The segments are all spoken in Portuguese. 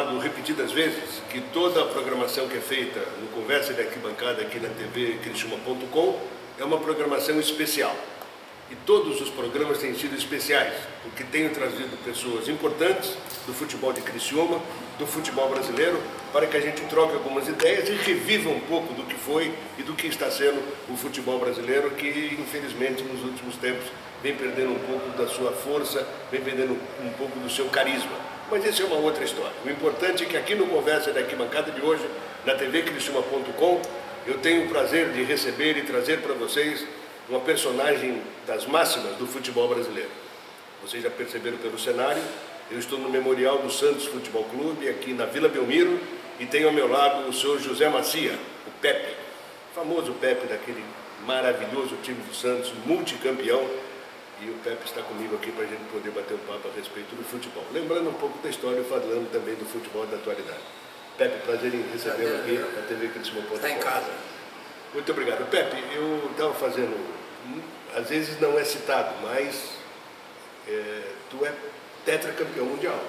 falado repetidas vezes que toda a programação que é feita no Conversa de Arquibancada aqui na TV Criciúma.com é uma programação especial. E todos os programas têm sido especiais, porque tenho trazido pessoas importantes do futebol de Criciúma, do futebol brasileiro, para que a gente troque algumas ideias e reviva um pouco do que foi e do que está sendo o futebol brasileiro, que infelizmente nos últimos tempos vem perdendo um pouco da sua força, vem perdendo um pouco do seu carisma. Mas isso é uma outra história. O importante é que aqui no Conversa da Arquibancada de hoje, na TV Criciúma.com, eu tenho o prazer de receber e trazer para vocês uma personagem das máximas do futebol brasileiro. Vocês já perceberam pelo cenário, eu estou no Memorial do Santos Futebol Clube, aqui na Vila Belmiro, e tenho ao meu lado o senhor José Macia, o Pepe, o famoso Pepe daquele maravilhoso time do Santos, multicampeão, e o Pepe está comigo aqui para a gente poder bater um papo a respeito do futebol. Lembrando um pouco da história e falando também do futebol da atualidade. Pepe, prazer em recebê-lo aqui na TV Criciúma.com. Está em casa. Muito obrigado. Pepe, eu estava fazendo, às vezes não é citado, mas tu é tetracampeão mundial.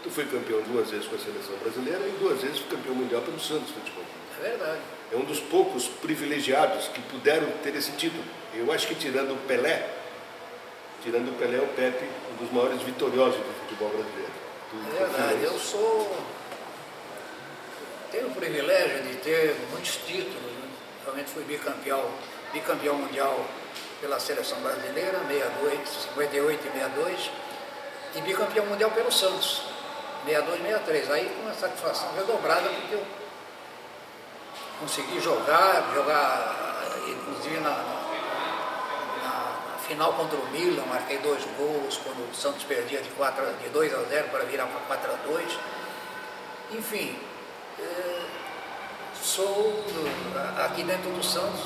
Tu foi campeão 2 vezes com a seleção brasileira e 2 vezes campeão mundial pelo Santos Futebol. É verdade. É um dos poucos privilegiados que puderam ter esse título. Eu acho que tirando o Pelé, o Pepe, um dos maiores vitoriosos do futebol brasileiro. É verdade. Eu tenho o privilégio de ter muitos títulos, né? Realmente fui bicampeão mundial pela seleção brasileira, 62, 58 e 62, e bicampeão mundial pelo Santos, 62 e 63. Aí com uma satisfação redobrada, porque eu consegui jogar inclusive na final contra o Milan, marquei 2 gols, quando o Santos perdia de 2 a 0 para virar para 4 a 2. Enfim, sou aqui dentro do Santos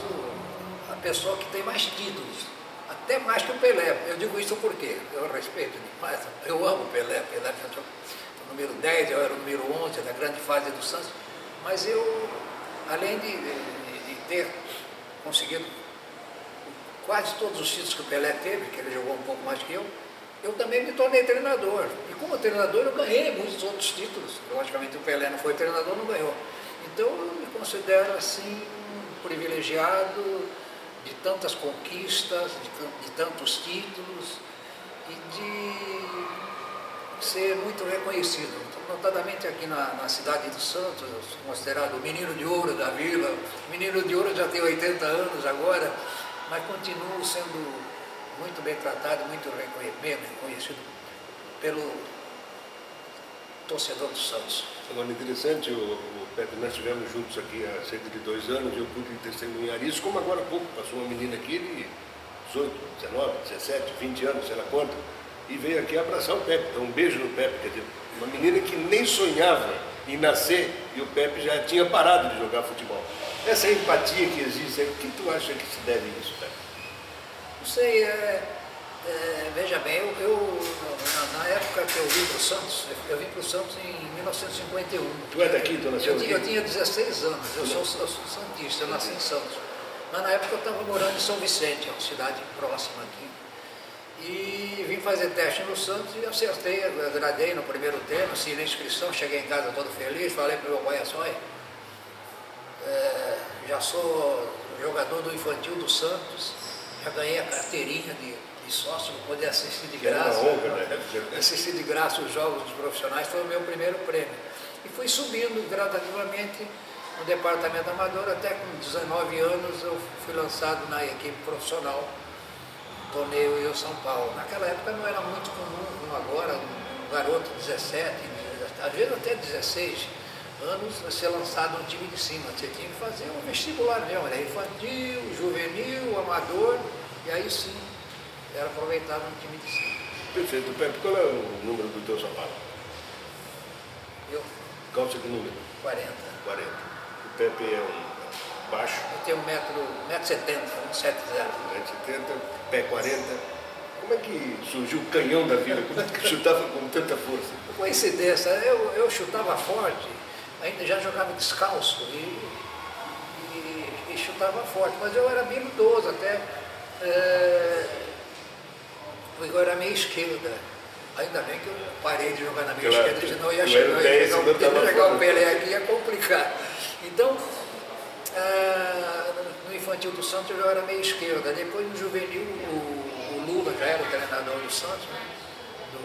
a pessoa que tem mais títulos, até mais que o Pelé. Eu digo isso porque eu respeito demais, eu amo o Pelé foi o número 10, eu era o número 11 da grande fase do Santos, mas eu, além de ter conseguido quase todos os títulos que o Pelé teve, que ele jogou um pouco mais que eu também me tornei treinador. E como treinador eu ganhei muitos outros títulos. Logicamente o Pelé não foi treinador, não ganhou. Então eu me considero assim um privilegiado de tantas conquistas, de tantos títulos e de ser muito reconhecido. Notadamente aqui na cidade do Santos, eu sou considerado o menino de ouro da vila. Menino de ouro já tem 80 anos agora, mas continuo sendo muito bem tratado, muito bem reconhecido pelo torcedor do Santos. Agora, interessante, Pepe, nós estivemos juntos aqui há cerca de 2 anos, eu pude testemunhar isso, como agora há pouco passou uma menina aqui de 18, 19, 17, 20 anos, sei lá quanto, e veio aqui abraçar o Pepe, dar um beijo no Pepe, quer dizer, uma menina que nem sonhava em nascer e o Pepe já tinha parado de jogar futebol. Essa empatia que existe, o que tu acha que se deve a isso, Pepe? Não sei, veja bem, na época que eu vim para o Santos, eu vim para o Santos em 1951. Tu é daqui? Tu nasceu aqui? Eu tinha 16 anos, eu sou santista, eu nasci em Santos. Mas na época eu estava morando em São Vicente, uma cidade próxima aqui. E vim fazer teste no Santos e acertei, agradei no primeiro tempo, assinei inscrição, cheguei em casa todo feliz, falei para o meu pai assim, olha, já sou jogador do infantil do Santos, já ganhei a carteirinha de sócio, vou poder assistir de graça. Assistir de graça os jogos dos profissionais, foi o meu primeiro prêmio. E fui subindo gradativamente no departamento amador, até com 19 anos eu fui lançado na equipe profissional, torneio Rio São Paulo. Naquela época não era muito comum, como agora, um garoto de 17, às vezes até 16 anos, ser lançado no time de cima. Você tinha que fazer um vestibular mesmo, era infantil, juvenil, amador, e aí sim era aproveitado no time de cima. Perfeito. Pepe, qual é o número do teu sapato? Eu? Calça que número? 40. 40. O Pepe é um baixo? Eu tenho 1,70m, 1,70m. 1,70m, pé 40. Como é que surgiu o canhão da vida? Como é que chutava com tanta força? Coincidência, eu chutava forte, ainda já jogava descalço e chutava forte, mas eu era meio idoso até, eu era meia esquerda. Ainda bem que eu parei de jogar na minha Claro, esquerda, senão ia não chegar, era 10, não tava chegar fora. o Pelé aqui ia complicar. Então, no infantil do Santos eu já era meio esquerda. Depois no juvenil, o Lula já era o treinador do Santos, né?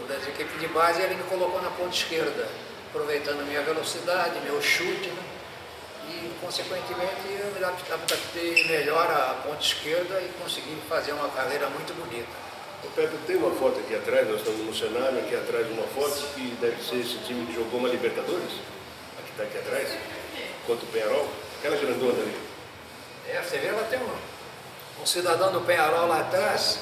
Das equipes de base, ele me colocou na ponta esquerda, aproveitando a minha velocidade, meu chute, né? E, consequentemente, eu me adaptei melhor à ponta esquerda e consegui fazer uma carreira muito bonita. Ô Pepe, tem uma foto aqui atrás, nós estamos no cenário, aqui atrás uma foto que deve ser esse time que jogou uma Libertadores, a que está aqui atrás, contra o Peñarol, aquela grandona ali. Você vê, lá tem um cidadão do Peñarol lá atrás,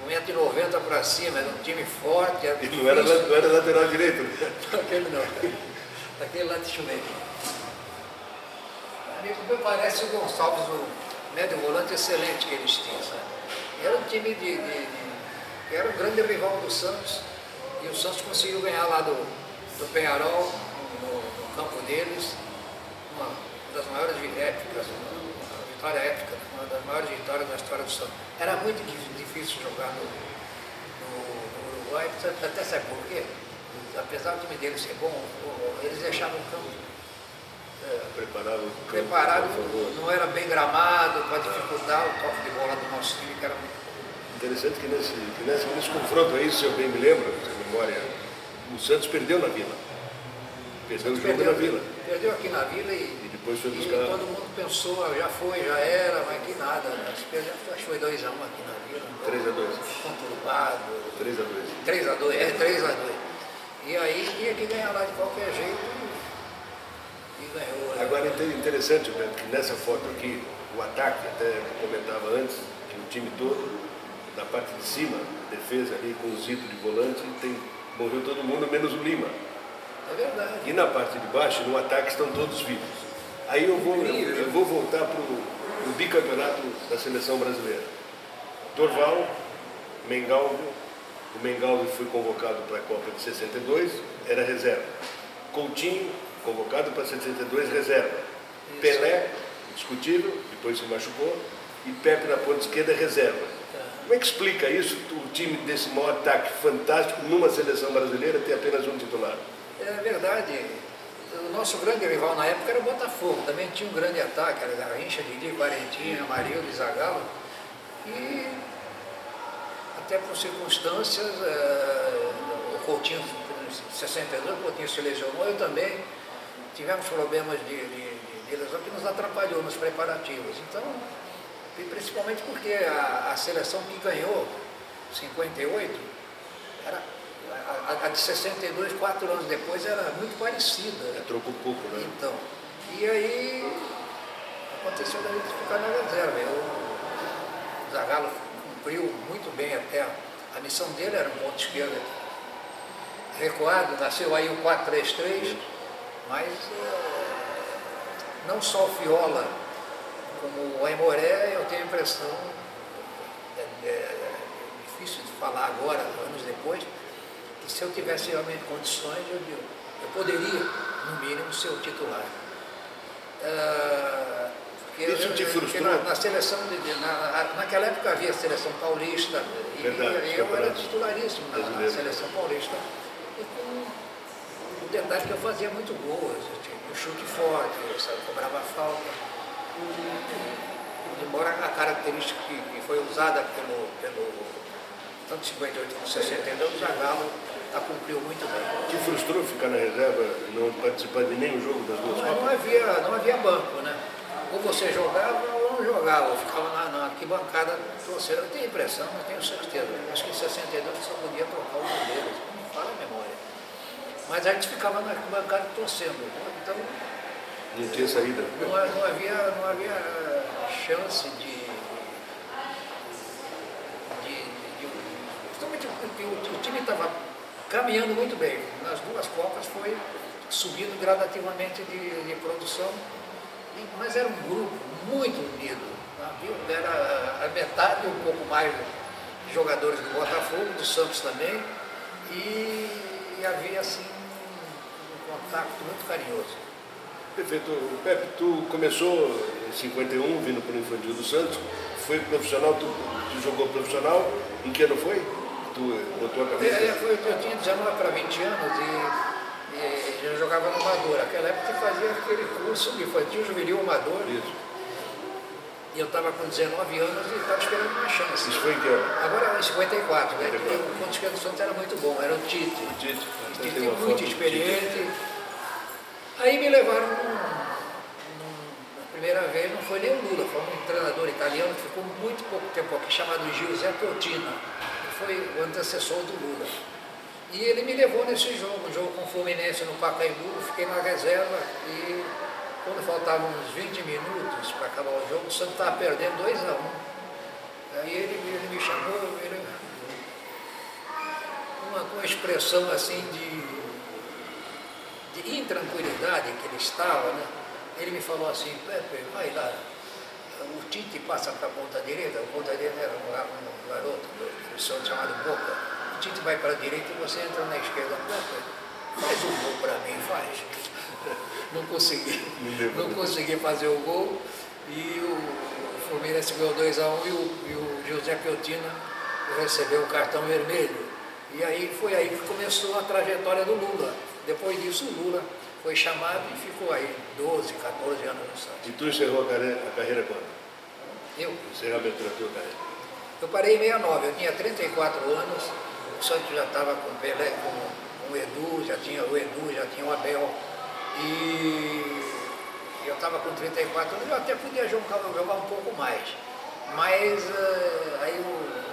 1,90 m para cima, era um time forte. E não era lateral direito? Aquele não, aquele lá deixa eu ver. Me parece o Gonçalves, o médio volante excelente que eles tinham, sabe? Era um time era um grande rival do Santos, e o Santos conseguiu ganhar lá do Peñarol, no campo deles, uma das maiores épicas, uma vitória épica, uma das maiores vitórias da história do Santos. Era muito difícil jogar no Uruguai, até sabe por quê? Apesar do time deles ser bom, eles deixavam o campo preparado, não era bem gramado, para dificultar o toque de bola do nosso time, que era muito bom. Interessante que nesse confronto aí, se eu bem me lembro, se a memória, o Santos perdeu na Vila. Perdeu o jogo na Vila. Perdeu aqui na Vila e depois foi buscar. E todo mundo pensou, já foi, já era, mas que nada. Né? Acho que foi 2 a 1 aqui na Vila. 3 a 2. Conturbado. 3 a 2. 3 a 2, 3 a 2. E aí tinha que ganhar lá de qualquer jeito e ganhou. Né? Agora é interessante, Beto, que nessa foto aqui, o ataque, até comentava antes, que o time todo, na parte de cima, defesa ali com o Zito de volante, morreu todo mundo, menos o Lima. É verdade. E na parte de baixo, no ataque, estão todos vivos. Aí eu vou voltar para o bicampeonato da seleção brasileira. Dorval, Mengalvio. O Mengalvio foi convocado para a Copa de 62, era reserva. Coutinho, convocado para 62, reserva. Isso. Pelé, discutível, depois se machucou. E Pepe na ponta esquerda, reserva. Como é que explica isso, o time desse maior ataque fantástico, numa seleção brasileira, ter apenas um titular? É verdade. O nosso grande rival na época era o Botafogo. Também tinha um grande ataque, era Garrincha, Didi, Quarentinha, Amarildo e Zagallo. E até por circunstâncias, o Coutinho, em 62, o Coutinho se lesionou, eu também. Tivemos problemas de lesão que nos atrapalhou nos preparativos. Então, e principalmente porque a seleção que ganhou, 58, era... A de 62, 4 anos depois, era muito parecida. Trocou um pouco, né? Então, e aí aconteceu da gente ficar na reserva. O Zagallo cumpriu muito bem até a missão dele, era um ponto esquerdo recuado, nasceu aí o 4-3-3, mas não só o Fiola, como o Aimoré, eu tenho a impressão, difícil de falar agora, anos depois, que se eu tivesse realmente condições, eu poderia, no mínimo, ser o titular. Isso te frustrou? Na seleção, naquela época havia a seleção paulista, e eu era titularíssimo na seleção paulista. E com o detalhe que eu fazia muito gol, eu tinha um chute forte, eu cobrava falta. Embora a característica que foi usada pelo tanto 58 como 62, o Zagallo cumpriu muito bem. Te frustrou ficar na reserva, não participar de nenhum jogo das duas Copas? Não havia banco, né? Ou você jogava ou não jogava, eu ficava na arquibancada torcendo. Eu tenho impressão, não tenho certeza. Acho que em 62 só podia trocar o goleiro, não me fala a memória. Mas a gente ficava na arquibancada torcendo. Então, não tinha saída. Não havia chance justamente porque o time estava caminhando muito bem. Nas duas Copas foi subindo gradativamente de produção, mas era um grupo muito unido. Era a metade, um pouco mais, de jogadores do Botafogo, do Santos também, e havia assim um contato muito carinhoso. Perfeito. Pepe, tu começou em 51, vindo para o Infantil do Santos, foi profissional, tu jogou profissional, em que ano foi? tu botou a cabeça? Eu tinha 19 para 20 anos e eu jogava no Amador. Naquela época eu fazia aquele curso de infantil, juvenil, Amador. Isso. E eu estava com 19 anos e estava esperando uma chance. Isso foi em que ano? Agora em 54, né? 54. Porque o Ponte Esquerdo Santos era muito bom, era o Tite. O Tite. O Tite muito experiente. Aí me levaram na primeira vez, não foi nem o Lula, foi um treinador italiano que ficou muito pouco tempo aqui, chamado Giuseppe Ottina, que foi o antecessor do Lula. E ele me levou nesse jogo, um jogo com o Fluminense no Pacaembu, fiquei na reserva e quando faltavam uns 20 minutos para acabar o jogo, o Santos estava perdendo 2-1. Aí ele me chamou, com uma expressão assim de intranquilidade que ele estava, né? Ele me falou assim, Pepe, vai lá, o Tite passa para a ponta direita, a ponta direita era um garoto do Santos chamado Boca, o Tite vai para a direita e você entra na esquerda, Pepe, faz um gol para mim, faz. Não consegui fazer o gol e o Fluminense ganhou 2-1 e o Giuseppe Ottina recebeu o cartão vermelho. E aí foi aí que começou a trajetória do Lula. Depois disso o Lula foi chamado e ficou aí 12, 14 anos no Santos. E tu encerrou a carreira quando? Eu? Encerramento da tua carreira? Eu parei em 69, eu tinha 34 anos, o Santos já estava com o Pelé, com o Edu, já tinha o Abel. E eu estava com 34 anos, eu até podia jogar um pouco mais. Mas aí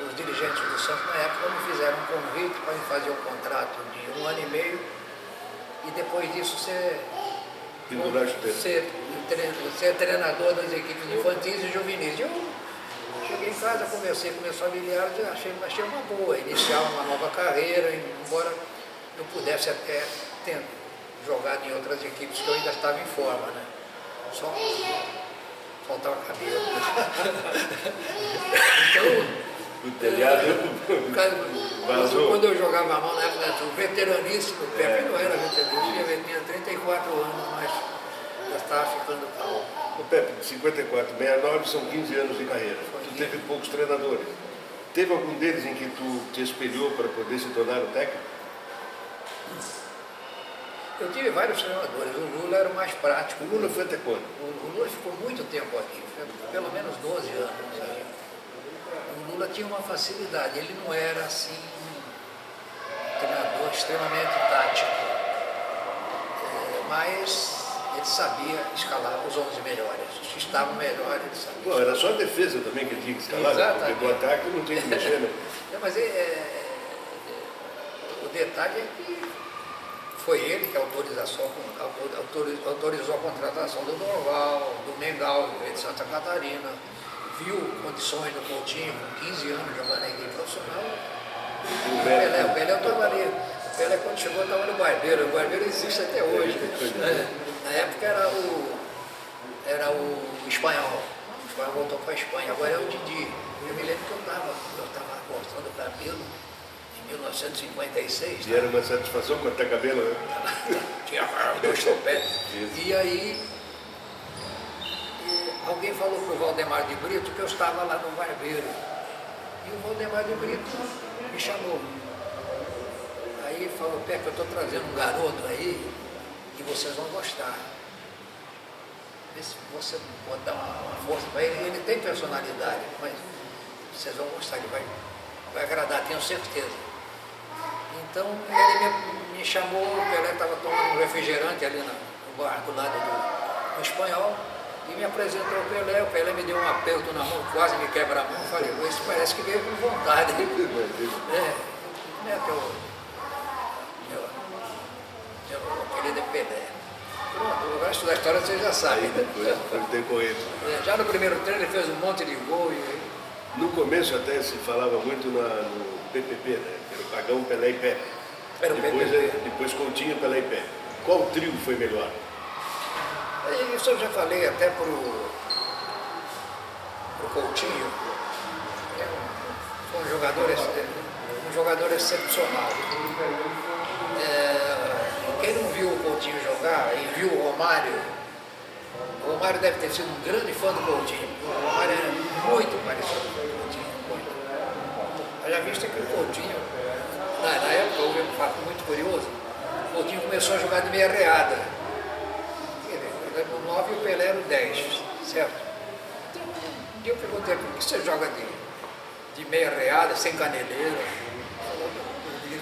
os dirigentes do Santos na época me fizeram um convite para me fazer um contrato de 1 ano e meio e depois disso ser treinador das equipes infantis e juvenis. Eu cheguei em casa, conversei com meus familiares e achei uma boa, iniciar uma nova carreira, embora eu pudesse até jogado em outras equipes que eu ainda estava em forma, né? Só faltava cabelo. Então, o telhado vazou. Quando eu jogava a mão, na época, o veteraníssimo, o Pepe não era veteranista, ele tinha 34 anos, mas já estava ficando calmo. O Pepe, 54, 69 são 15 anos de carreira. Tu teve poucos treinadores. Teve algum deles em que tu te espelhou para poder se tornar um técnico? Eu tive vários treinadores, o Lula era o mais prático. O Lula foi até quando? O Lula ficou muito tempo aqui, pelo menos 12 anos. Aí. O Lula tinha uma facilidade, ele não era assim um treinador extremamente tático, mas ele sabia escalar os 11 melhores, os que estavam melhores, ele sabia. Bom, era só a defesa também que tinha que escalar, exatamente. Porque do ataque não tinha que mexer, né? Mas o detalhe é que foi ele que autorizou a contratação do Dorval, do Mengal, de Santa Catarina, viu condições do Coutinho, com 15 anos jogando na equipe profissional. O Pelé eu estava ali. O Pelé quando chegou estava no Barbeiro, o Barbeiro existe até hoje. Na época era o Espanhol. O Espanhol voltou para a Espanha, agora é o Didi. Eu me lembro que eu estava cortando o cabelo. 1956. E era uma satisfação cortar cabelo, né? Tinha dois topetes. E aí, alguém falou para o Valdemar de Brito que eu estava lá no Barbeiro. E o Valdemar de Brito me chamou. Aí falou, Pepe, eu estou trazendo um garoto aí que vocês vão gostar. Vê se você pode dar uma força para ele. Ele tem personalidade, mas vocês vão gostar, ele vai agradar, tenho certeza. Então ele me chamou, o Pelé estava tomando um refrigerante ali no bar do lado do Espanhol e me apresentou o Pelé me deu um aperto na mão, quase me quebra a mão, falei, esse parece que veio com vontade. Como é que meu apelido é Pelé. Pronto, o resto da história vocês já sabem. Já no primeiro treino ele fez um monte de gol. No começo até se falava muito no PPP, né? Era o Pagão, Pelé e Pepe. Depois Coutinho, Pelé e Pepe. Qual trio foi melhor? Isso eu já falei até pro Coutinho. Foi um jogador excepcional. Quem não viu o Coutinho jogar e viu o Romário deve ter sido um grande fã do Coutinho. O Romário era muito parecido com o Coutinho, muito. haja vista que o Coutinho, na época, houve um fato muito curioso, o Coutinho começou a jogar de meia reada. Ele era o 9 e o Pelé era o 10, certo? Então, um dia eu perguntei, por que você joga de meia reada, sem caneleira?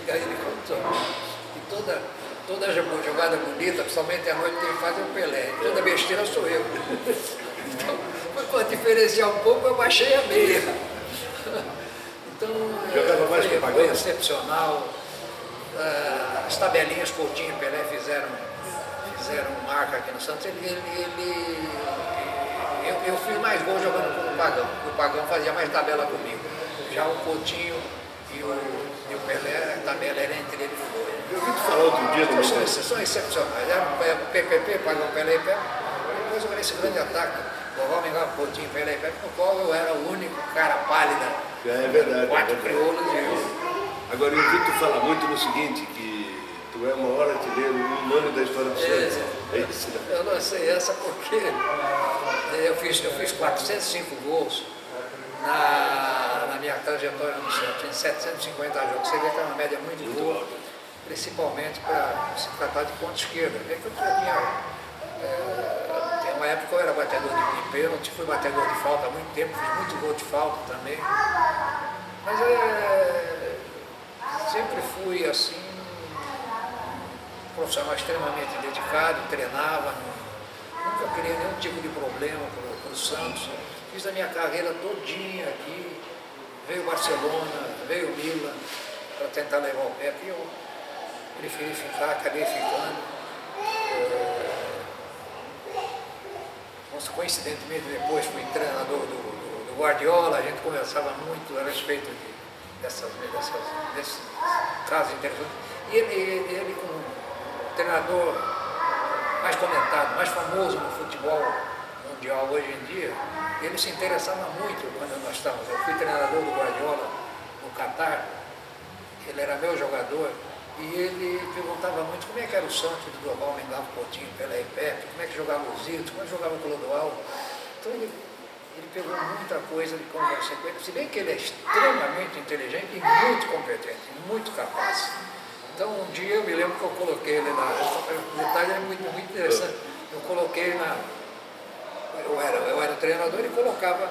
Aí ele contou. E toda jogada bonita, principalmente à noite, quem faz é o Pelé. Toda besteira sou eu. Então, para diferenciar um pouco, eu baixei a meia. Então, foi excepcional. As tabelinhas Coutinho e Pelé fizeram marca aqui no Santos. Eu fiz mais gols jogando com o Pagão. O Pagão fazia mais tabela comigo. Já o Coutinho e o Pelé, a tabela era entre eles dois. Eu ouvi tu falar outro dia também. São excepcionais. Era o PPP, Pagão, Pelé e Pepe. Depois esse grande ataque. Vovó Mingau, Coutinho, Pelé e Pepe, no qual eu era o único cara pálida. É verdade. 4 crioulos e eu. Agora, eu ouvi tu falar muito no seguinte, que tu é o maior artilheiro, um nome da história do Santos. É isso, né? Eu não sei essa porque eu fiz 405 gols na minha trajetória no Santos, em 750 jogos. Você vê que é uma média muito boa, principalmente para se tratar de ponta esquerda. Vê que eu tem uma época eu era batedor de pênalti, fui batedor de falta há muito tempo, fiz muito gol de falta também. Mas sempre fui assim, um profissional extremamente dedicado, treinava, nunca criei nenhum tipo de problema para o Santos. Fiz a minha carreira todinha aqui, veio o Barcelona, veio o Milan, para tentar levar o Pepe, e eu preferi ficar, acabei ficando. Coincidentemente depois fui treinador do Guardiola, a gente conversava muito a respeito desses casos interessantes. E ele como treinador mais comentado, mais famoso no futebol mundial hoje em dia, ele se interessava muito quando nós estávamos. Eu fui treinador do Guardiola no Catar, ele era meu jogador, e ele perguntava muito como é que era o Santos do Global, Mingau, Coutinho, Pelé e Pepe, como é que jogava o Zito, como é que jogava o Clodoaldo. Então ele pegou muita coisa de conversa com ele, se bem que ele é extremamente inteligente e muito competente, muito capaz. Então um dia eu me lembro que eu coloquei ele o detalhe é muito interessante, eu coloquei eu era o treinador e colocava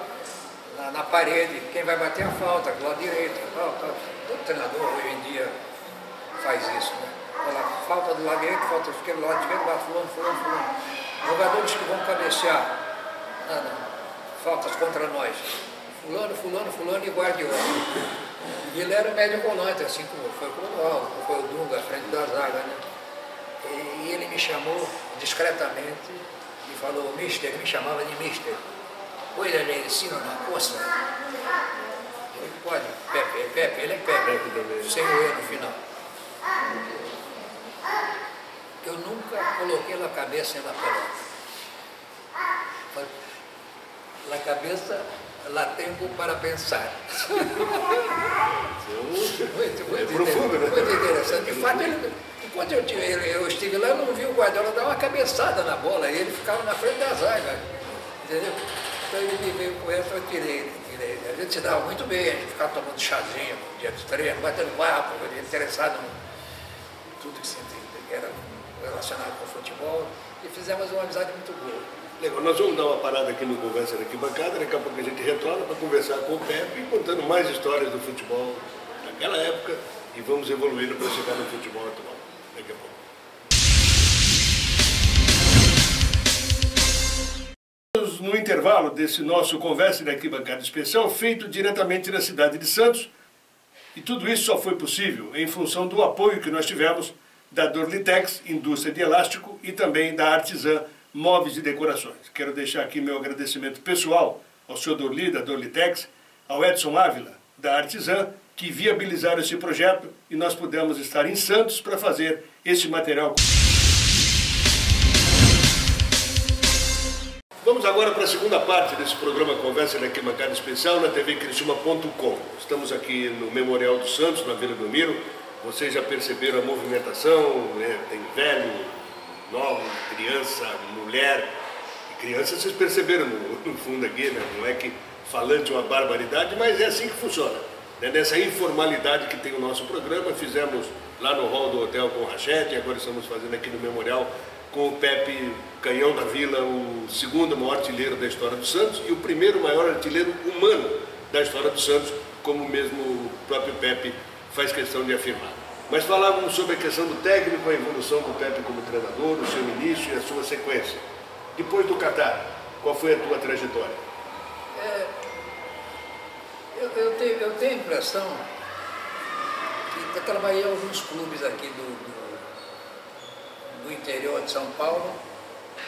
na parede quem vai bater a falta, do lado direito, todo treinador hoje em dia faz isso, né? Falta do lado direito, falta do esquerdo, do lado esquerdo, vai fulano. Jogadores que vão cabecear, faltas contra nós, fulano e Guardiola. E ele era médio volante, assim como foi o Clodoaldo, foi o Dunga, à frente da zaga, né? E ele me chamou discretamente e falou, mister, ele me chamava de mister. Pois ele ensina na costa. Ele pode, Pepe, ele é Pepe, sem o E no final. Eu nunca coloquei a cabeça na pelota. La cabeça, la tengo para pensar. Muito profundo, né? Muito interessante. De fato, enquanto eu estive lá, eu não vi o Guardiola dar uma cabeçada na bola, e ele ficava na frente da zaga. Entendeu? Então ele me veio com essa, eu tirei. A gente se dava muito bem, a gente ficava tomando chazinho no dia de treino, batendo papo, ele interessado em tudo que era relacionado com o futebol, e fizemos uma amizade muito boa. Legal, nós vamos dar uma parada aqui no Conversa da Arquibancada, daqui a pouco a gente retorna para conversar com o Pepe, contando mais histórias do futebol daquela época e vamos evoluindo para chegar no futebol atual. Daqui a pouco. No intervalo desse nosso Conversa da Arquibancada especial, feito diretamente na cidade de Santos, e tudo isso só foi possível em função do apoio que nós tivemos da Dorlitex, indústria de elástico, e também da Artisan Móveis e Decorações. Quero deixar aqui meu agradecimento pessoal ao Sr. Dorli, da Dorlitex, ao Edson Ávila, da Artisan, que viabilizaram esse projeto e nós pudemos estar em Santos para fazer esse material. Vamos agora para a segunda parte desse programa Conversa da Arquibancada Especial na TV Criciúma.com. Estamos aqui no Memorial dos Santos, na Vila Belmiro. Vocês já perceberam a movimentação, né? Tem velho, novo, criança, mulher. E criança vocês perceberam no fundo aqui, né? Não é que falante uma barbaridade, mas é assim que funciona. né, nessa informalidade que tem o nosso programa. Fizemos lá no hall do Hotel com o Rachete, agora estamos fazendo aqui no Memorial com o Pepe Canhão da Vila, o segundo maior artilheiro da história do Santos e o primeiro maior artilheiro humano da história do Santos, como mesmo o próprio Pepe faz questão de afirmar. Mas falávamos sobre a questão do técnico, a evolução do Pepe como treinador, o seu início e a sua sequência. Depois do Catar, qual foi a tua trajetória? Eu tenho a impressão que eu trabalhei em alguns clubes aqui do interior de São Paulo,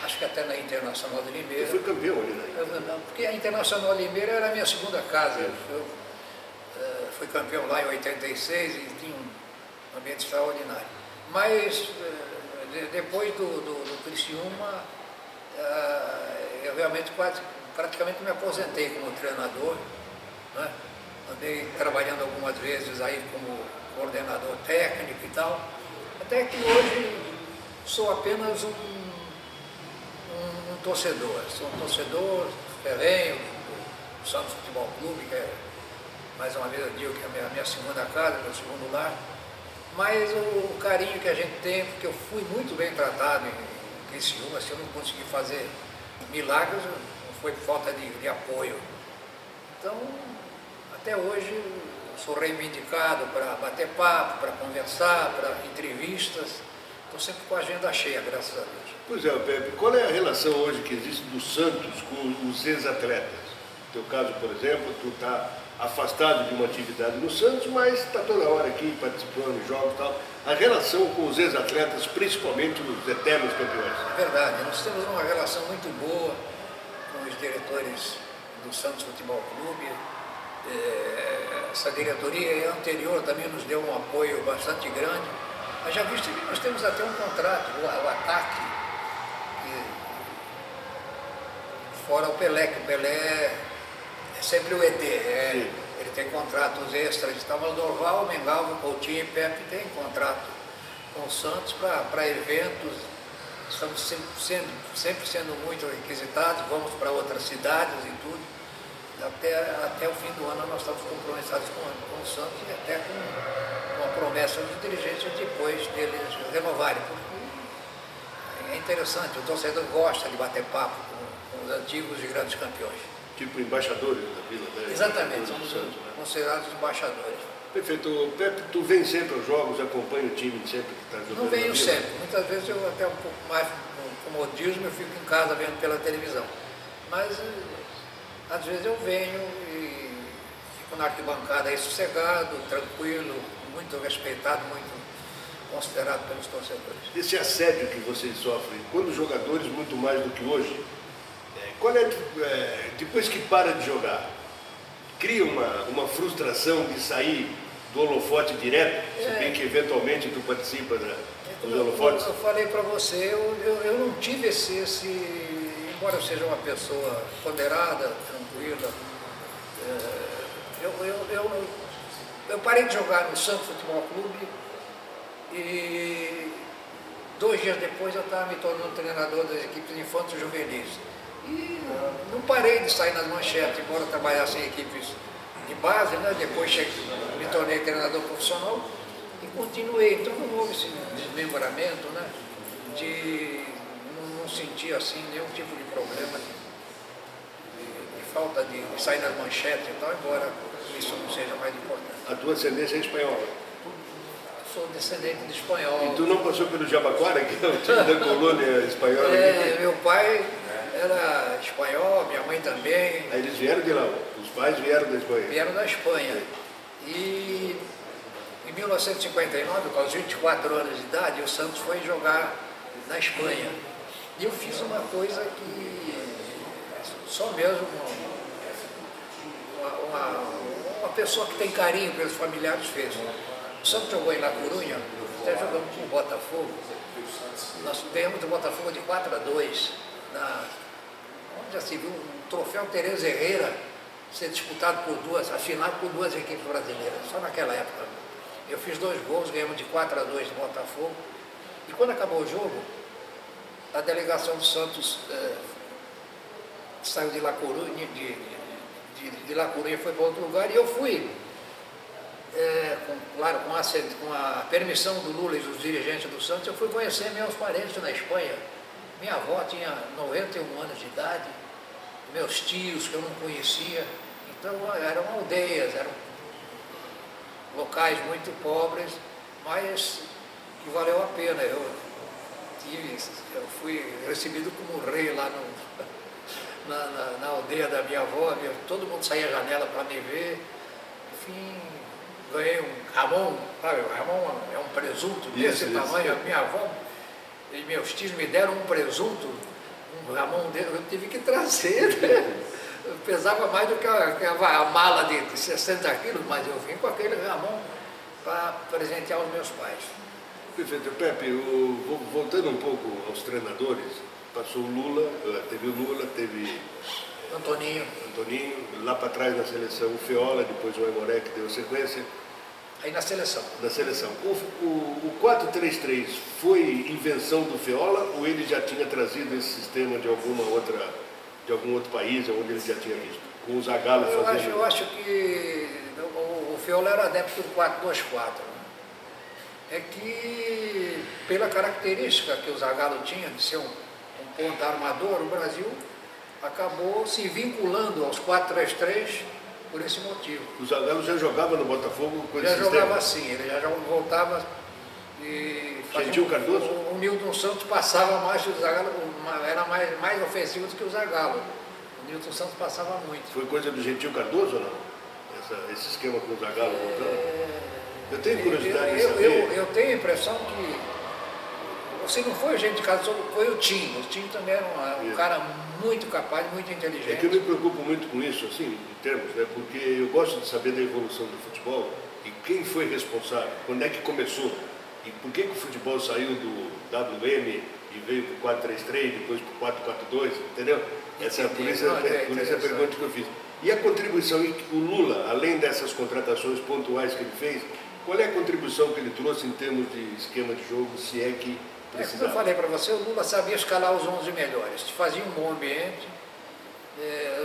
acho que até na Internacional de Limeira. Eu fui campeão ali, né? Porque a Internacional de Limeira era a minha segunda casa. Eu fui campeão lá em 86 e tinha um ambiente extraordinário. Mas depois do Criciúma, eu realmente praticamente me aposentei como treinador, né? Andei trabalhando algumas vezes aí como coordenador técnico e tal, até que hoje sou apenas um torcedor. Sou um torcedor ferrenho do Santos Futebol Clube, que é, mais uma vez eu digo que é a minha segunda casa, meu segundo lar. Mas o carinho que a gente tem, porque eu fui muito bem tratado em Criciúma, se eu não consegui fazer milagres, não foi por falta de apoio. Então, até hoje, eu sou reivindicado para bater papo, para conversar, para entrevistas. Estou sempre com a agenda cheia, graças a Deus. Pois é, Pepe, qual é a relação hoje que existe do Santos com os ex-atletas? No teu caso, por exemplo, tu está afastado de uma atividade no Santos, mas está toda hora aqui participando de jogos e tal. A relação com os ex-atletas, principalmente os eternos campeões. É verdade, nós temos uma relação muito boa com os diretores do Santos Futebol Clube. Essa diretoria anterior também nos deu um apoio bastante grande. Mas já visto que nós temos até um contrato, o ataque, fora o Pelé, que o Pelé é sempre o ET, ele tem contratos extras e tal, mas o Dorval, o Mengalvo, o Coutinho e Pepe tem contrato com o Santos para eventos. Estamos sempre sendo muito requisitados, vamos para outras cidades e tudo. Até o fim do ano nós estamos comprometidos com o Santos e até com a promessa dos dirigentes depois deles renovarem, porque é interessante, o torcedor gosta de bater papo com os antigos e grandes campeões. Tipo embaixadores da Vila, né? Exatamente, somos considerados embaixadores. Perfeito. Pepe, tu vem sempre aos jogos, acompanha o time sempre que está jogando? Não venho sempre, muitas vezes eu até um pouco mais com comodismo, eu fico em casa vendo pela televisão. Mas às vezes eu venho e fico na arquibancada aí sossegado, tranquilo, muito respeitado, muito considerado pelos torcedores. Esse assédio que vocês sofrem, quando jogadores muito mais do que hoje, depois que para de jogar, cria uma frustração de sair do holofote direto, se bem que eventualmente tu participa dos holofotes? Eu falei para você, eu não tive embora eu seja uma pessoa ponderada, tranquila, eu parei de jogar no Santos Futebol Clube e 2 dias depois eu estava me tornando treinador das equipes infantos e juvenis. E não parei de sair nas manchetes, embora eu trabalhasse em equipes de base, né? Depois me tornei treinador profissional e continuei. Então não houve esse desmembramento, né? Não sentir assim nenhum tipo de problema de falta de sair nas manchetes e tal, embora isso não seja mais importante. A tua ascendência é espanhola? Eu sou descendente de espanhol. E tu não passou pelo Jabaquara, que é o time da colônia espanhola? Meu pai era espanhol, minha mãe também. Aí eles vieram de lá, os pais vieram da Espanha? Vieram da Espanha. E em 1959, com os 24 anos de idade, o Santos foi jogar na Espanha. E eu fiz uma coisa que só mesmo uma pessoa que tem carinho pelos familiares fez. O Santos jogou em La Coruña, até jogamos com o Botafogo. Nós ganhamos do Botafogo de 4-2, onde já se viu um troféu Tereza Herrera ser disputado afinado por 2 equipes brasileiras, só naquela época. Eu fiz 2 gols, ganhamos de 4-2 do Botafogo. E quando acabou o jogo, a delegação do Santos saiu de La Coruña, de La Coruña foi para outro lugar, e eu fui claro, com a permissão do Lula e dos dirigentes do Santos, eu fui conhecer meus parentes na Espanha. Minha avó tinha 91 anos de idade, meus tios que eu não conhecia. Então eram aldeias, eram locais muito pobres, mas que valeu a pena. Eu fui recebido como rei lá na aldeia da minha avó, todo mundo saía à janela para me ver. Enfim, ganhei um Ramon, sabe? O Ramon é um presunto desse tamanho. A minha avó e meus tios me deram um presunto, um Ramon dele, eu tive que trazer, né? Eu pesava mais do que a mala de 60 quilos, mas eu vim com aquele Ramon para presentear os meus pais. Perfeito. Pepe, voltando um pouco aos treinadores, passou o Lula, teve Antoninho, lá para trás na seleção o Feola, depois o Aimoré que deu sequência. Aí na seleção. Na seleção. O 4-3-3 foi invenção do Feola ou ele já tinha trazido esse sistema de algum outro país, onde ele já tinha visto? Com o Zagallo fazendo... Eu acho que o Feola era adepto do 4-2-4. É que, pela característica que o Zagallo tinha de ser um ponta armador, o Brasil acabou se vinculando aos 4-3-3 por esse motivo. O Zagallo já jogava no Botafogo com esse sistema? Já jogava assim, ele já voltava e Gentil Cardoso? O Nilton Santos passava mais, o Zagallo era mais ofensivo do que o Zagallo. O Nilton Santos passava muito. Foi coisa do Gentil Cardoso ou não? Esse esquema com o Zagallo voltando? Eu tenho curiosidade de saber. Eu tenho a impressão que você não foi o Gentil Cardoso, foi o Tim. O Tim também era um cara muito capaz, muito inteligente. É que eu me preocupo muito com isso, assim, em termos, né? Porque eu gosto de saber da evolução do futebol e quem foi responsável, quando é que começou e por que o futebol saiu do WM e veio para o 4-3-3, depois para o 4-4-2, entendeu? Essa é a pergunta que eu fiz. E a contribuição, o Lula, além dessas contratações pontuais que ele fez, qual é a contribuição que ele trouxe em termos de esquema de jogo, se é que precisava? Como eu falei para você, o Lula sabia escalar os 11 melhores, fazia um bom ambiente,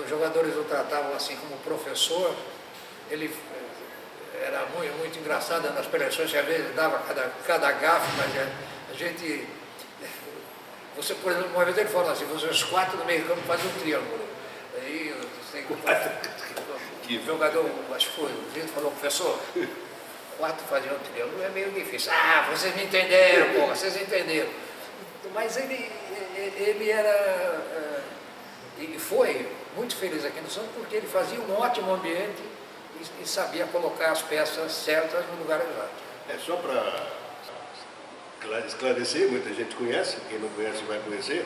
os jogadores o tratavam assim como professor, ele era muito engraçado nas preleções, que às vezes dava cada gafe, mas a gente... Você, por exemplo, uma vez ele falou assim, vocês 4 no meio campo fazem um triângulo. Aí o jogador, acho que foi, o Vitor falou, professor, 4 faziam um triângulo é meio difícil. Ah, vocês me entenderam, pô, vocês entenderam. Mas ele era, e foi muito feliz aqui no Santos porque ele fazia um ótimo ambiente e sabia colocar as peças certas no lugar exato. É só para esclarecer, muita gente conhece, quem não conhece vai conhecer.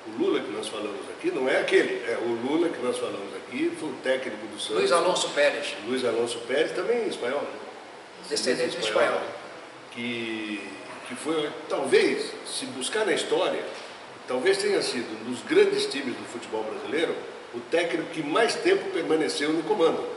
O Lula que nós falamos aqui não é aquele, é o Lula que nós falamos aqui, foi o técnico do Santos. Luiz Alonso Pérez. Luiz Alonso Pérez, também espanhol, né? Descendente de espanhol. Que foi, talvez, se buscar na história, talvez tenha sido, nos grandes times do futebol brasileiro, o técnico que mais tempo permaneceu no comando.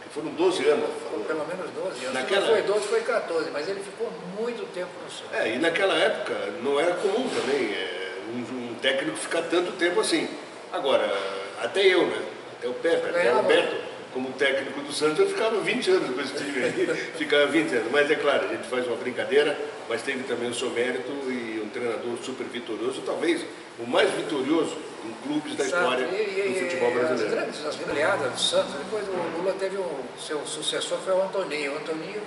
Que foram 12 anos. Foi pelo menos 12 anos. Naquela... Se não foi 12, foi 14, mas ele ficou muito tempo no Santos. E naquela época não era comum também um técnico ficar tanto tempo assim. Agora, até eu, né? Até o Pepe, até o Roberto, como técnico do Santos, eu ficava 20 anos com esse time aí, ficava 20 anos. Mas é claro, a gente faz uma brincadeira, mas teve também o seu mérito e um treinador super vitorioso, talvez o mais vitorioso em clubes da história do futebol brasileiro. As goleadas do Santos, depois o Lula teve seu sucessor, foi o Antoninho. O Antoninho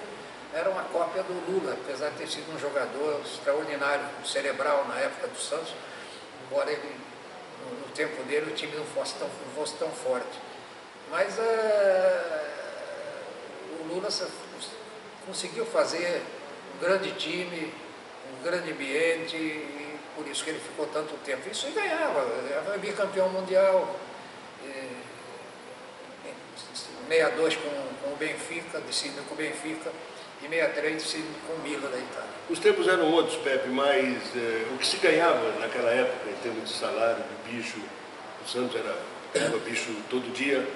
era uma cópia do Lula, apesar de ter sido um jogador extraordinário, cerebral na época do Santos, embora ele, no tempo dele, o time não fosse tão forte. Mas o Lula conseguiu fazer um grande time, um grande ambiente, e por isso que ele ficou tanto tempo. Isso e ganhava, era bicampeão mundial, 62 com o Benfica, decidido com o Benfica, e 63 decidido com o Milan da Itália. Os tempos eram outros, Pepe, mas o que se ganhava naquela época, em termos de salário, de bicho, o Santos era bicho todo dia,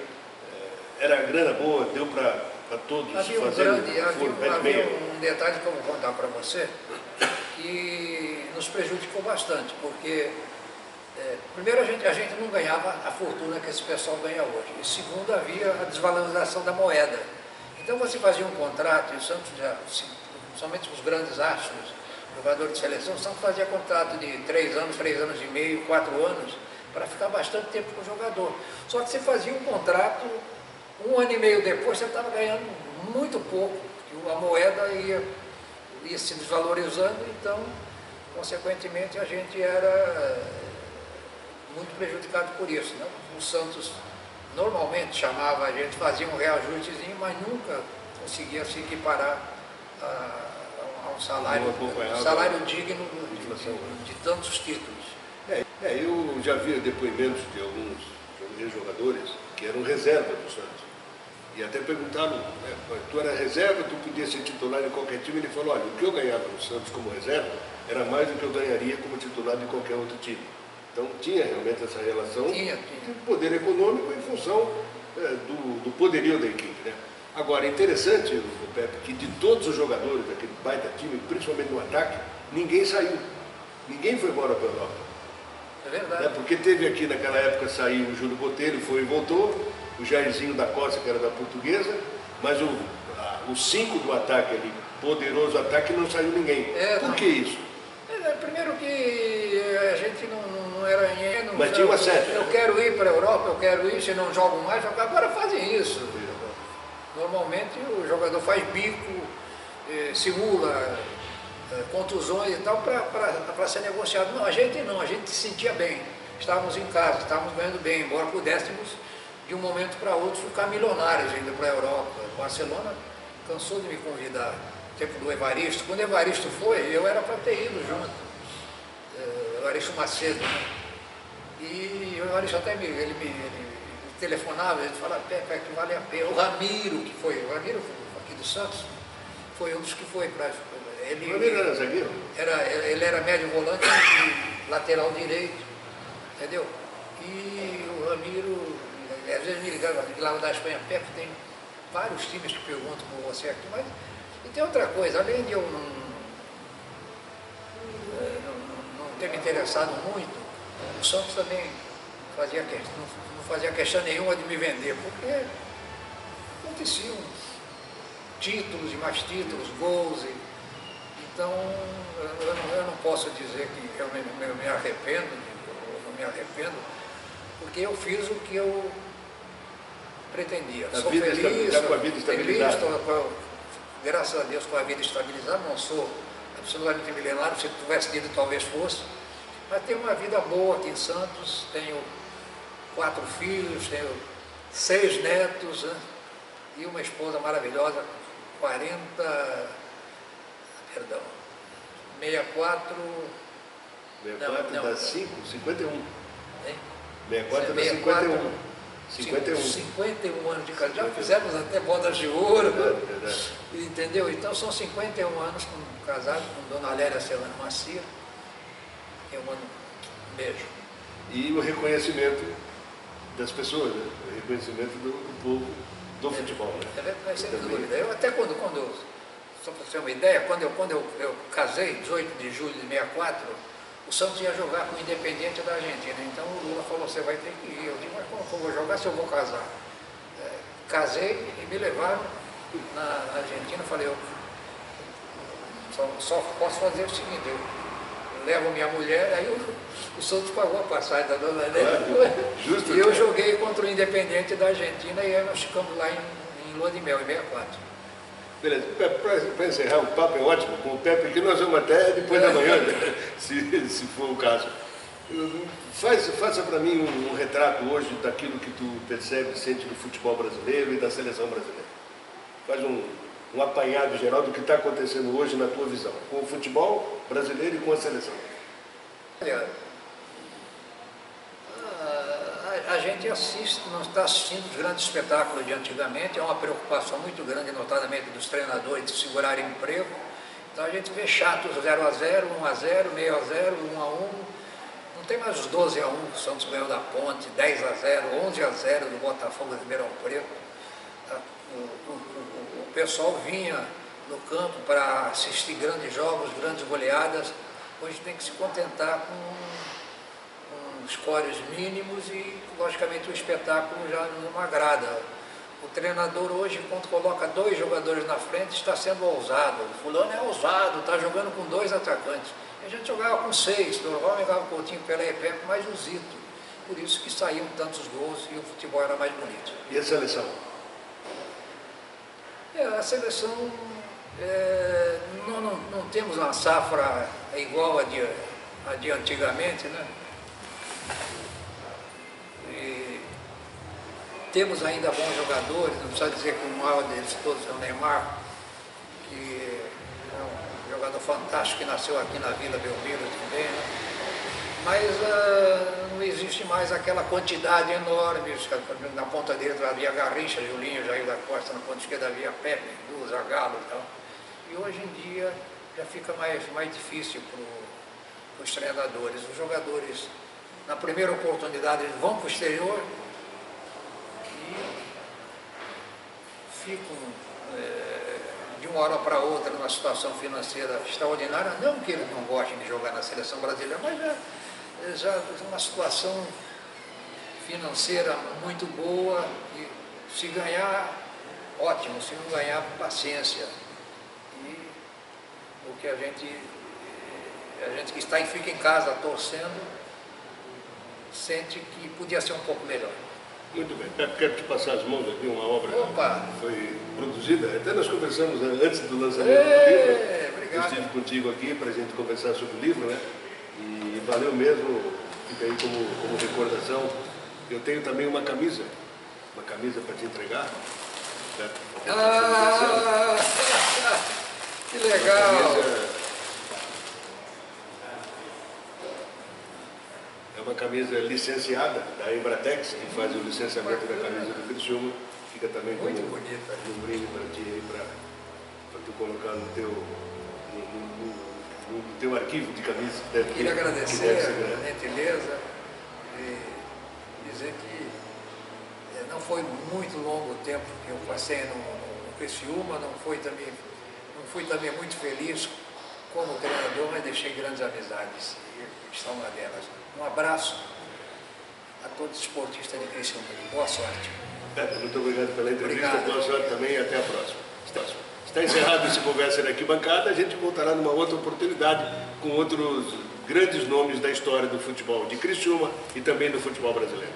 era grana boa, deu para todos havia um detalhe que eu vou contar para você, que nos prejudicou bastante, porque primeiro a gente não ganhava a fortuna que esse pessoal ganha hoje, e segundo havia a desvalorização da moeda. Então você fazia um contrato, e o Santos já, somente os grandes astros, jogador de seleção, o Santos fazia contrato de 3 anos, 3 anos e meio, 4 anos, para ficar bastante tempo com o jogador. Só que você fazia um contrato, 1 ano e meio depois você estava ganhando muito pouco, a moeda ia se desvalorizando, então, consequentemente, a gente era muito prejudicado por isso, né? O Santos normalmente chamava a gente, fazia um reajustezinho, mas nunca conseguia se equiparar a um salário digno de tantos títulos. Eu já vi depoimentos de alguns jogadores que eram reserva do Santos. E até perguntaram, né, tu era reserva, tu podia ser titular em qualquer time. Ele falou, olha, o que eu ganhava no Santos como reserva era mais do que eu ganharia como titular de qualquer outro time. Então tinha realmente essa relação do poder econômico em função do poderio da equipe, né? Agora, é interessante, Pepe, que de todos os jogadores daquele baita time, principalmente no ataque, ninguém saiu. Ninguém foi embora para a Europa. É verdade. Né? Porque teve aqui naquela época, saiu o Júlio Botelho, foi e voltou, o Jairzinho da Costa, que era da Portuguesa, mas os 5 do ataque ali, poderoso ataque, não saiu ninguém. Por que isso? Primeiro que a gente não era ingênuo. Mas tinha uma sede. Eu quero ir para a Europa, eu quero ir, se não jogo mais, agora fazem isso. Normalmente o jogador faz bico, simula contusões e tal para ser negociado. Não, a gente se sentia bem. Estávamos em casa, estávamos ganhando bem, embora pudéssemos de um momento para outro ficar milionários indo para a Europa. O Barcelona cansou de me convidar. Tempo do Evaristo. Quando o Evaristo foi, eu era para ter ido junto. Evaristo Macedo, né? E o Evaristo até ele me telefonava, ele falava, Pepe, que vale a pena. O Ramiro aqui do Santos, foi um dos que foi para... O Ramiro era zagueiro? Ele era médio volante e lateral direito, entendeu? E o Ramiro, às vezes me ligava da Espanha, Pepe, tem vários times que perguntam por você aqui, mas... E tem outra coisa, além de eu não ter me interessado muito, o Santos também não fazia questão nenhuma de me vender, porque aconteciam títulos e mais títulos, gols. Então, eu não posso dizer que eu me arrependo, não me arrependo, porque eu fiz o que eu pretendia. Sou feliz, com a vida estabilizada. Graças a Deus, com a vida estabilizada, não sou absolutamente milenário, se tivesse tido talvez fosse, mas tenho uma vida boa aqui em Santos, tenho 4 filhos, tenho 6 netos, né? E uma esposa maravilhosa, 64... 64 dá 5, 51. Hein? 64 dá 51. 51 anos de casado, já fizemos até bodas de ouro, verdade. Entendeu? Então são 51 anos casado com Dona Lélia Celano Macia. Eu mando um beijo. E o reconhecimento das pessoas, né? O reconhecimento do povo do futebol, né? É verdade, sem dúvida. Eu até quando só para você ter uma ideia, quando eu casei, 18 de julho de 64, o Santos ia jogar com o Independiente da Argentina. Então o Lula falou, você vai ter que ir. Eu digo, mas como eu vou jogar se eu vou casar? Casei e me levaram na Argentina. Falei, eu só posso fazer o seguinte, eu levo minha mulher, aí o Santos pagou a passagem da Dona Lélia. Justo, e eu joguei contra o Independiente da Argentina e aí nós ficamos lá em Lua de Mel, em 64. Beleza, para encerrar, o papo é ótimo com o Pepe, que nós vamos até depois da manhã, né? se for o caso. Faça para mim um retrato hoje daquilo que tu percebe, sente do futebol brasileiro e da seleção brasileira. Faz um apanhado geral do que está acontecendo hoje na tua visão, com o futebol brasileiro e com a seleção. Olha, a gente não está assistindo os grandes espetáculos de antigamente, é uma preocupação muito grande, notadamente dos treinadores, de segurar emprego. Então a gente vê chatos 0-0, 1-0, meio a 0, 1-1. Não tem mais os 12-1 que o Santos ganhou da Ponte, 10-0, 11-0 do Botafogo de Ribeirão Preto. O pessoal vinha no campo para assistir grandes jogos, grandes goleadas. Hoje tem que se contentar com scores mínimos e, logicamente, o espetáculo já não agrada O treinador hoje, quando coloca 2 jogadores na frente, está sendo ousado. O fulano é ousado, está jogando com 2 atacantes. A gente jogava com 6, Dorival jogava com Coutinho, Pelé e Pepe, mais o Zito. Por isso que saíam tantos gols e o futebol era mais bonito. E a seleção? A seleção, não temos uma safra igual a de antigamente, né? E temos ainda bons jogadores, não precisa dizer que o maior deles todos é o Neymar, que é um jogador fantástico que nasceu aqui na Vila Belmiro também, né? Mas não existe mais aquela quantidade enorme. Na ponta direita havia Garrincha, Julinho, Jair da Costa, na ponta esquerda havia Pepe, Zagallo e tal. E hoje em dia já fica mais difícil para os treinadores. Os jogadores, na primeira oportunidade, eles vão para o exterior e ficam de uma hora para outra numa situação financeira extraordinária. Não que eles não gostem de jogar na seleção brasileira, mas já uma situação financeira muito boa, e se ganhar, ótimo, se não ganhar, paciência. E o que a gente que está e fica em casa torcendo, sente que podia ser um pouco melhor. Muito bem. Quero te passar as mãos aqui, uma obra que foi produzida, até nós conversamos antes do lançamento do livro. Obrigado. Eu estive contigo aqui para a gente conversar sobre o livro, né? E valeu mesmo, fica aí como recordação. Eu tenho também uma camisa para te entregar. Certo? Que legal! É uma camisa licenciada da Embratex, que faz o licenciamento da camisa do Criciúma. Fica também muito bonita. Um brinde para ti aí, para tu colocar no teu arquivo de camisas. Queria agradecer a gentileza e dizer que não foi muito longo o tempo que eu passei no Criciúma, não fui também muito feliz como treinador, mas deixei grandes amizades e estão lá delas. Um abraço a todos os esportistas de Criciúma. Boa sorte. Muito obrigado pela entrevista. Obrigado. Boa sorte também e até a próxima. Está encerrado esse Conversa na Arquibancada. A gente voltará numa outra oportunidade com outros grandes nomes da história do futebol de Criciúma e também do futebol brasileiro.